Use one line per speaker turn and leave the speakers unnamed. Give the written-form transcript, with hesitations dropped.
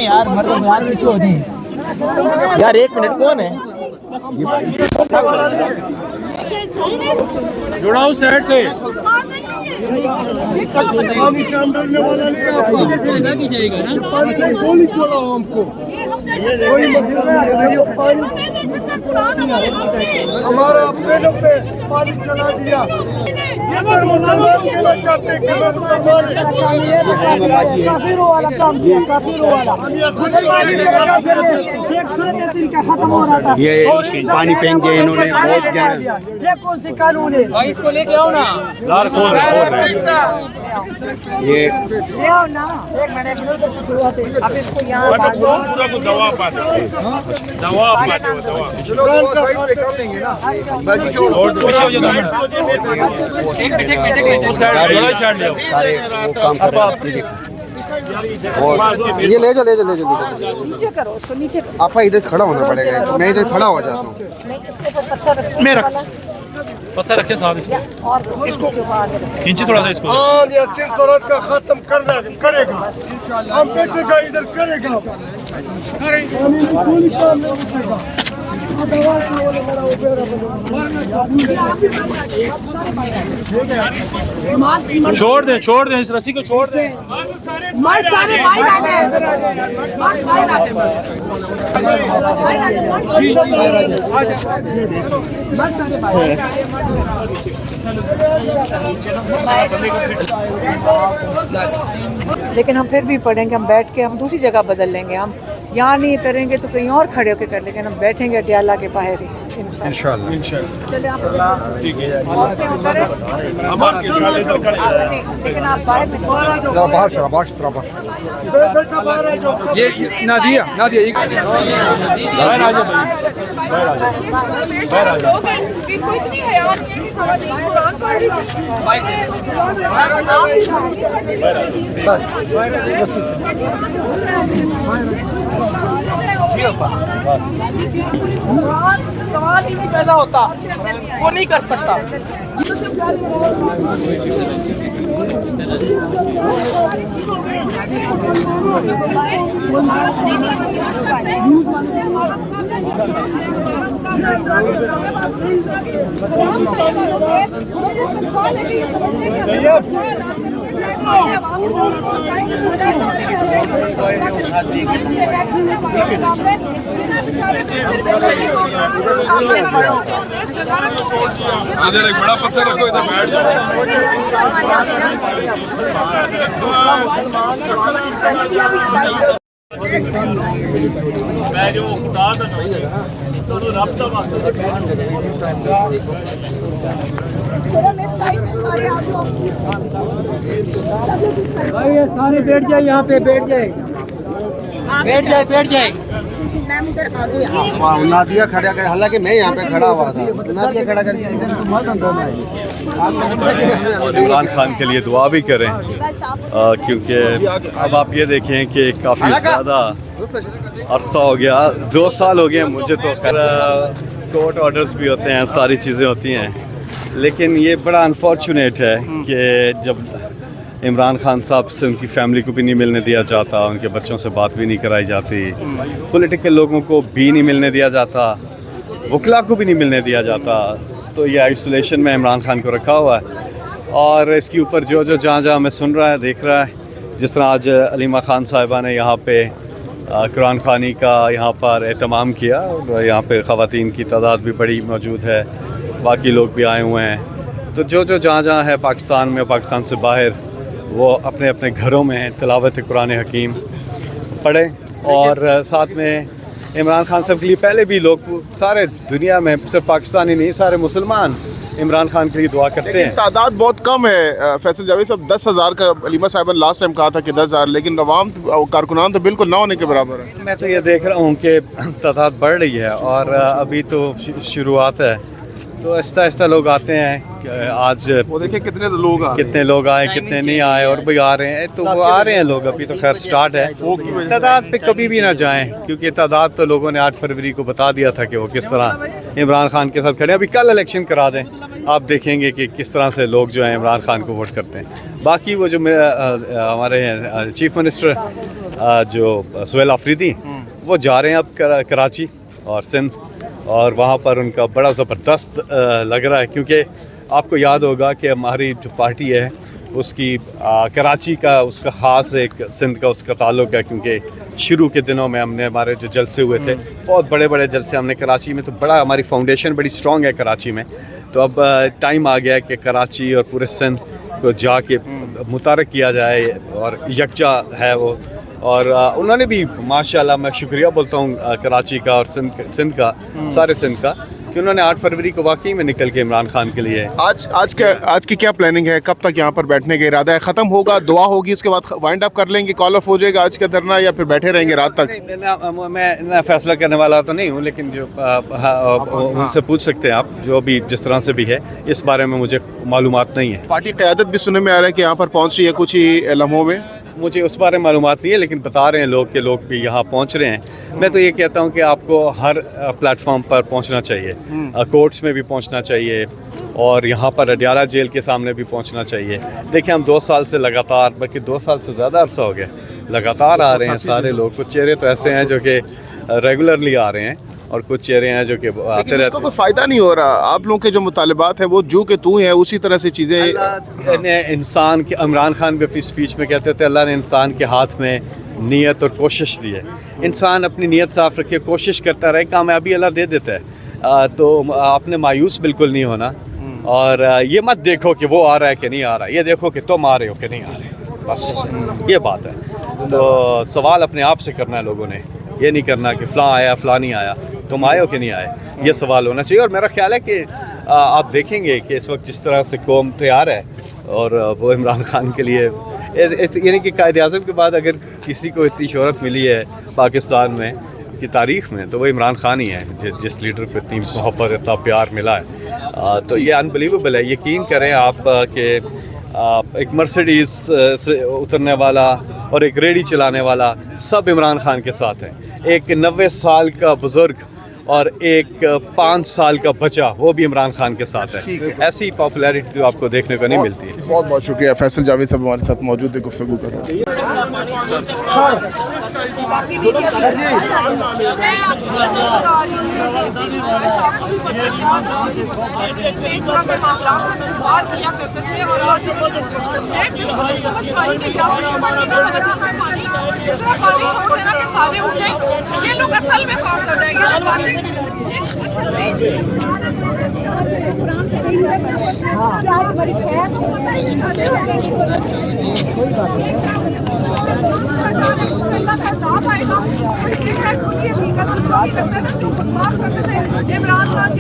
यार मतलब यार भी छोड़ दी यार। 1 मिनट कौन है
जुड़ाओ साइड से।
गोली चलाओ हमको, कोई मतलब हमारा अपने लोग पे पानी चला दिया। ये पर मुसलमान कहना चाहते हैं कि
काफिरों वाला काम किया, काफिरों वाला एक सूरत यासीन का खत्म हो रहा था।
ये पानी फेंक दिया इन्होंने, बहुत ज्यादा।
ये कौन सी कानून है?
इसको लेके आओ ना।
ये
ले आओ ना। एक मिनट शुरुआत है। अब इसको यहाँ
पूरा को दवा पा दो, दवा पा दो, दवा। और पीछे हो जाओ। एक मिनट साइड ले आओ।
सारे वो काम कर रहे हैं, ये देखो। और ये ले जाओ।
नीचे करो, उसको नीचे करो।
आपका इधर खड़ा होना पड़ेगा, मैं इधर खड़ा हो जाता हूँ।
नहीं, इसके ऊपर पत्थर रखो।
मेरा
पत्थर रखे साथ इसको,
और इसको
खींचे थोड़ा सा इसको।
हाँ, ये सिर्फ औरत का खत्म करना करेगा, हम बेटे का इधर करेगा। कोई काम नहीं रुकेगा।
छोड़ दे इस रस्सी को छोड़ दे।
मर्द सारे बाहर आ गए, मर्द बाहर आ गए, मर्द सारे बाहर। लेकिन हम फिर भी पढ़ेंगे, हम बैठ के हम दूसरी जगह बदल लेंगे। हम यहाँ नहीं करेंगे तो कहीं और खड़े होकर कर लेंगे। हम बैठेंगे अटियाला के बाहर ही इंशाल्लाह। चलिए आप
ठीक है।
लेकिन आप बाहर में
ये नादिया
बाहर आ जाओ भाई, बाहर आ जाओ।
इनको इतनी हया नहीं है कि खवातीन कुरान पढ़ रही
सवाल ही नहीं पैदा होता, वो नहीं कर सकता।
इधर एक बड़ा पत्थर रखो, इधर बैठ जाओ।
मैं जो खुदा दा तो रब दा वास्ते
भाई ये सारे बैठ जाए, यहाँ पे बैठ जाए।
नादिया खड़ा कर, हालांकि मैं यहाँ पे खड़ा हुआ था, नादिया खड़ा कर
इमरान खान के लिए दुआ भी करें, क्योंकि अब आप ये देखें कि काफ़ी ज़्यादा अरसा हो गया, 2 साल हो गए मुझे तो। खैर कोर्ट ऑर्डर्स भी होते हैं, सारी चीज़ें होती हैं, लेकिन ये बड़ा अनफॉर्चुनेट है कि जब इमरान खान साहब से उनकी फैमिली को भी नहीं मिलने दिया जाता, उनके बच्चों से बात भी नहीं कराई जाती, पॉलिटिकल लोगों को भी नहीं मिलने दिया जाता, वकला को भी नहीं मिलने दिया जाता, तो ये आइसोलेशन में इमरान खान को रखा हुआ है। और इसके ऊपर जो जहाँ मैं सुन रहा है, देख रहा है, जिस तरह आज अलीमा खान साहिबा ने यहाँ पे कुरान खानी का यहाँ पर एहतमाम किया, और यहाँ पे ख़वातीन की तादाद भी बड़ी मौजूद है, बाकी लोग भी आए हुए हैं, तो जो जहाँ है पाकिस्तान में, पाकिस्तान से बाहर, वो अपने अपने घरों में तिलावत कुरान हकीम पढ़ें। और साथ में इमरान खान साहब के लिए पहले भी लोग सारे दुनिया में, सिर्फ पाकिस्तान ही नहीं, सारे मुसलमान इमरान खान के लिए दुआ करते हैं।
तादाद बहुत कम है फैसल जावेद साहब, 10,000 का अलीमा साहब ने लास्ट टाइम कहा था कि 10,000, लेकिन अवाम कारकुनान तो बिल्कुल ना होने के बराबर है।
मैं तो ये देख रहा हूँ कि तादाद बढ़ रही है, और अभी तो शुरुआत है, तो आहिस्ता आहिस्ता लोग आते हैं। आज
वो देखिए कितने लोग आ रहे हैं।
कितने लोग आए कितने नहीं आए और भी आ रहे हैं, तो वो आ रहे हैं लोग। अभी तो खैर स्टार्ट है। तादाद पे कभी भी ना जाएं, क्योंकि तादाद तो लोगों ने 8 फरवरी को बता दिया था कि वो किस तरह इमरान खान के साथ खड़े हैं। अभी कल इलेक्शन करा दें, आप देखेंगे कि किस तरह से लोग जो हैं इमरान खान को वोट करते हैं। बाकी वो जो हमारे चीफ मिनिस्टर जो सुहेल आफरीदी, वो जा रहे हैं अब कराची और सिंध, और वहाँ पर उनका बड़ा ज़बरदस्त लग रहा है। क्योंकि आपको याद होगा कि हमारी जो पार्टी है उसकी कराची का उसका ख़ास एक सिंध का उसका ताल्लुक़ है, क्योंकि शुरू के दिनों में हमने हमारे जो जलसे हुए थे बहुत बड़े बड़े जलसे हमने कराची में, तो बड़ा हमारी फाउंडेशन बड़ी स्ट्रॉन्ग है कराची में। तो अब टाइम आ गया है कि कराची और पूरे सिंध को जाके मुतारक किया जाए और यकजा है वो। और उन्होंने भी माशाल्लाह, मैं शुक्रिया बोलता हूँ कराची का और सिंध का, सारे सिंध का, कि उन्होंने 8 फरवरी को वाकई में निकल के इमरान खान के लिए।
आज की क्या प्लानिंग है? कब तक यहाँ पर बैठने का इरादा है? ख़त्म होगा, दुआ होगी, उसके बाद वाइंड अप कर लेंगे, कॉल ऑफ हो जाएगा आज का धरना, या फिर बैठे रहेंगे रात तक?
मैं फैसला करने वाला तो नहीं हूँ, लेकिन जो उनसे पूछ सकते हैं आप, जो भी जिस तरह से भी है, इस बारे में मुझे मालूमात नहीं है।
पार्टी क़यादत भी सुनने में आ रहा है कि यहाँ पर पहुँच रही है कुछ ही लम्हों में।
मुझे उस बारे में मालूमात नहीं है, लेकिन बता रहे हैं लोग कि लोग भी यहाँ पहुँच रहे हैं। मैं तो ये कहता हूँ कि आपको हर प्लेटफॉर्म पर पहुँचना चाहिए, कोर्ट्स में भी पहुँचना चाहिए और यहाँ पर अडियाला जेल के सामने भी पहुँचना चाहिए। देखिए, हम 2 साल से लगातार, बल्कि 2 साल से ज़्यादा अरसा हो गया, लगातार आ रहे हैं सारे लोग। कुछ चेहरे तो ऐसे हैं जो कि रेगुलरली आ रहे हैं और कुछ चेहरे हैं जो कि आते रहते हैं।
कोई फ़ायदा नहीं हो रहा। आप लोगों के जो मुतालबात हैं वो जो कि तू है, उसी तरह से चीज़ें।
इंसान के, इमरान खान भी अपनी स्पीच में कहते थे, अल्लाह ने इंसान के हाथ में नीयत और कोशिश दी है। इंसान अपनी नीयत साफ रखे, कोशिश करता रहे, कामयाबी अल्लाह दे देता है। तो आपने मायूस बिल्कुल नहीं होना, और ये मत देखो कि वो आ रहा है कि नहीं आ रहा, ये देखो कि तुम आ रहे हो कि नहीं आ रहे, बस ये बात है। तो सवाल अपने आप से करना है लोगों ने, ये नहीं करना कि फ़लाँ आया फ़लाँ नहीं आया, तुम आए हो कि नहीं आए, ये सवाल होना चाहिए। और मेरा ख्याल है कि आप देखेंगे कि इस वक्त जिस तरह से कौम तैयार है, और वो इमरान खान के लिए, यानी कि कायद-ए-आज़म के बाद अगर किसी को इतनी शोहरत मिली है पाकिस्तान में की तारीख़ में, तो वो इमरान खान ही है, जिस लीडर को इतनी मोहब्बत, इतना प्यार मिला है। तो ये अनबिलीवेबल है। यकीन करें आप कि एक मर्सिडीज़ से उतरने वाला और एक रेडी चलाने वाला सब इमरान खान के साथ हैं। एक 90 साल का बुज़ुर्ग और एक 5 साल का बच्चा, वो भी इमरान खान के साथ है। ऐसी पॉपुलैरिटी तो आपको देखने को नहीं मिलती है।
बहुत बहुत शुक्रिया। फैसल जावेद साहब हमारे साथ मौजूद है, गुफ्तगू कर रहे हैं।
ये लोग असल में कौन कर रहे हैं? इमरान खान